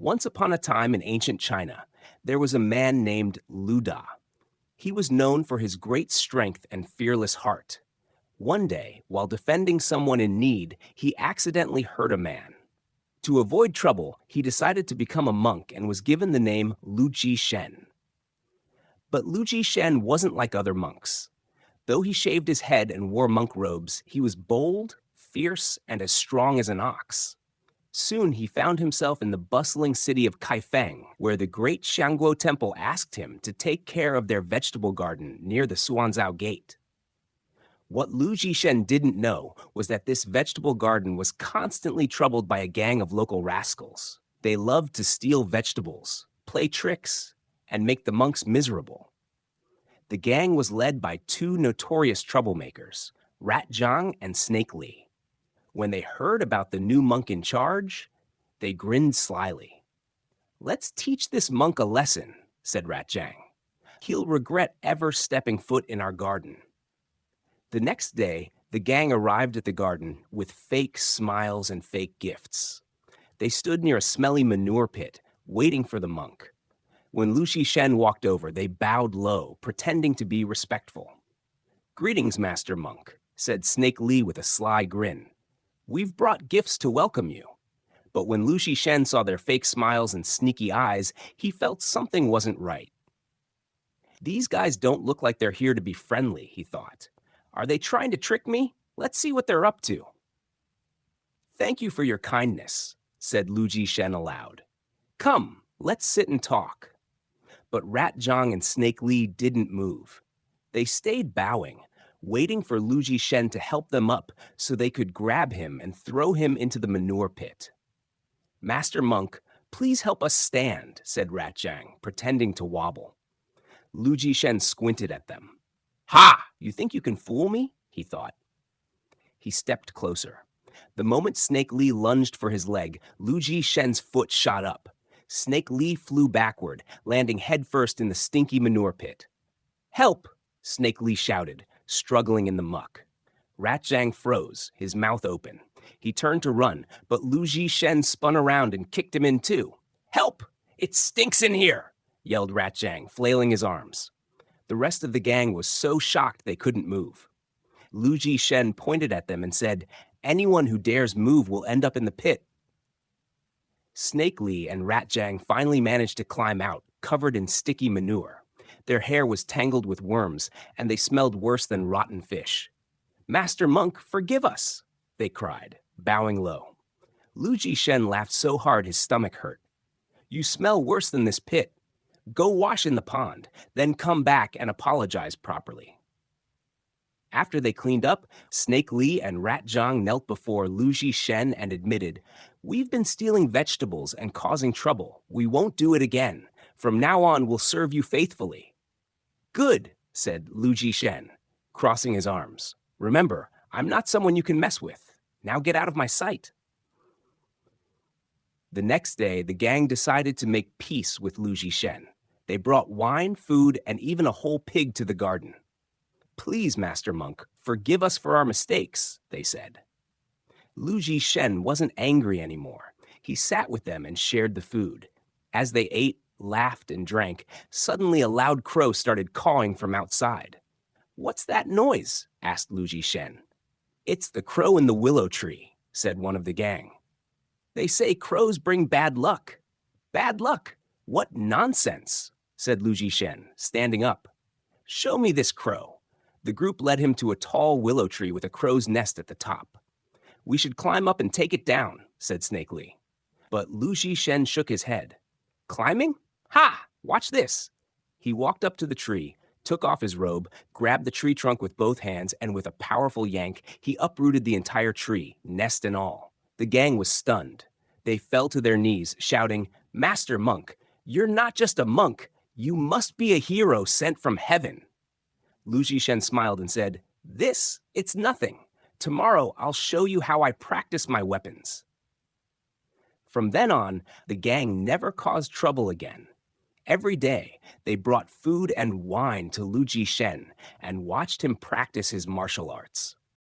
Once upon a time in ancient China, there was a man named Luda. He was known for his great strength and fearless heart. One day, while defending someone in need, he accidentally hurt a man. To avoid trouble, he decided to become a monk and was given the name Zhishen. But Zhishen wasn't like other monks. Though he shaved his head and wore monk robes, he was bold, fierce, and as strong as an ox. Soon he found himself in the bustling city of Kaifeng, where the great Xiangguo temple asked him to take care of their vegetable garden near the Suanzhao gate. What Lu Zhishen didn't know was that this vegetable garden was constantly troubled by a gang of local rascals. They loved to steal vegetables, play tricks, and make the monks miserable. The gang was led by two notorious troublemakers, Rat Zhang and Snake Li. When they heard about the new monk in charge, they grinned slyly. "Let's teach this monk a lesson," said Rat Zhang. "He'll regret ever stepping foot in our garden." The next day, the gang arrived at the garden with fake smiles and fake gifts. They stood near a smelly manure pit, waiting for the monk. When Lu Zhishen walked over, they bowed low, pretending to be respectful. "Greetings, Master Monk," said Snake Li with a sly grin. "We've brought gifts to welcome you." But when Lu Zhishen saw their fake smiles and sneaky eyes, he felt something wasn't right. "These guys don't look like they're here to be friendly," he thought. "Are they trying to trick me? Let's see what they're up to." "Thank you for your kindness," said Lu Zhishen aloud. "Come, let's sit and talk." But Rat Zhang and Snake Li didn't move. They stayed bowing, waiting for Lu Zhishen to help them up so they could grab him and throw him into the manure pit. "Master Monk, please help us stand," said Rat Zhang, pretending to wobble. Lu Zhishen squinted at them. "Ha! You think you can fool me?" he thought. He stepped closer. The moment Snake Li lunged for his leg, Lu Zhishen's foot shot up. Snake Li flew backward, landing headfirst in the stinky manure pit. "Help!" Snake Li shouted, struggling in the muck. Rat Zhang froze, his mouth open. He turned to run, but Lu Zhishen spun around and kicked him in too. "Help! It stinks in here!" yelled Rat Zhang, flailing his arms. The rest of the gang was so shocked they couldn't move. Lu Zhishen pointed at them and said, "Anyone who dares move will end up in the pit." Snake Li and Rat Zhang finally managed to climb out, covered in sticky manure. Their hair was tangled with worms, and they smelled worse than rotten fish. "Master Monk, forgive us," they cried, bowing low. Lu Zhishen laughed so hard his stomach hurt. "You smell worse than this pit. Go wash in the pond, then come back and apologize properly." After they cleaned up, Snake Li and Rat Zhang knelt before Lu Zhishen and admitted, "We've been stealing vegetables and causing trouble. We won't do it again. From now on, we'll serve you faithfully." "Good," said Lu Zhishen, crossing his arms. "Remember, I'm not someone you can mess with. Now get out of my sight." The next day, the gang decided to make peace with Lu Zhishen. They brought wine, food, and even a whole pig to the garden. "Please, Master Monk, forgive us for our mistakes," they said. Lu Zhishen wasn't angry anymore. He sat with them and shared the food. As they ate, laughed, and drank, suddenly a loud crow started cawing from outside. "What's that noise?" asked Lu Zhishen. "It's the crow in the willow tree," said one of the gang. "They say crows bring bad luck." "Bad luck? What nonsense," said Lu Zhishen, standing up. "Show me this crow." The group led him to a tall willow tree with a crow's nest at the top. "We should climb up and take it down," said Snake Li. But Lu Zhishen shook his head. "Climbing? Ha! Watch this." He walked up to the tree, took off his robe, grabbed the tree trunk with both hands, and with a powerful yank, he uprooted the entire tree, nest and all. The gang was stunned. They fell to their knees, shouting, "Master Monk, you're not just a monk. You must be a hero sent from heaven." Lu Zhishen smiled and said, It's nothing. Tomorrow I'll show you how I practice my weapons." From then on, the gang never caused trouble again. Every day, they brought food and wine to Lu Zhishen and watched him practice his martial arts.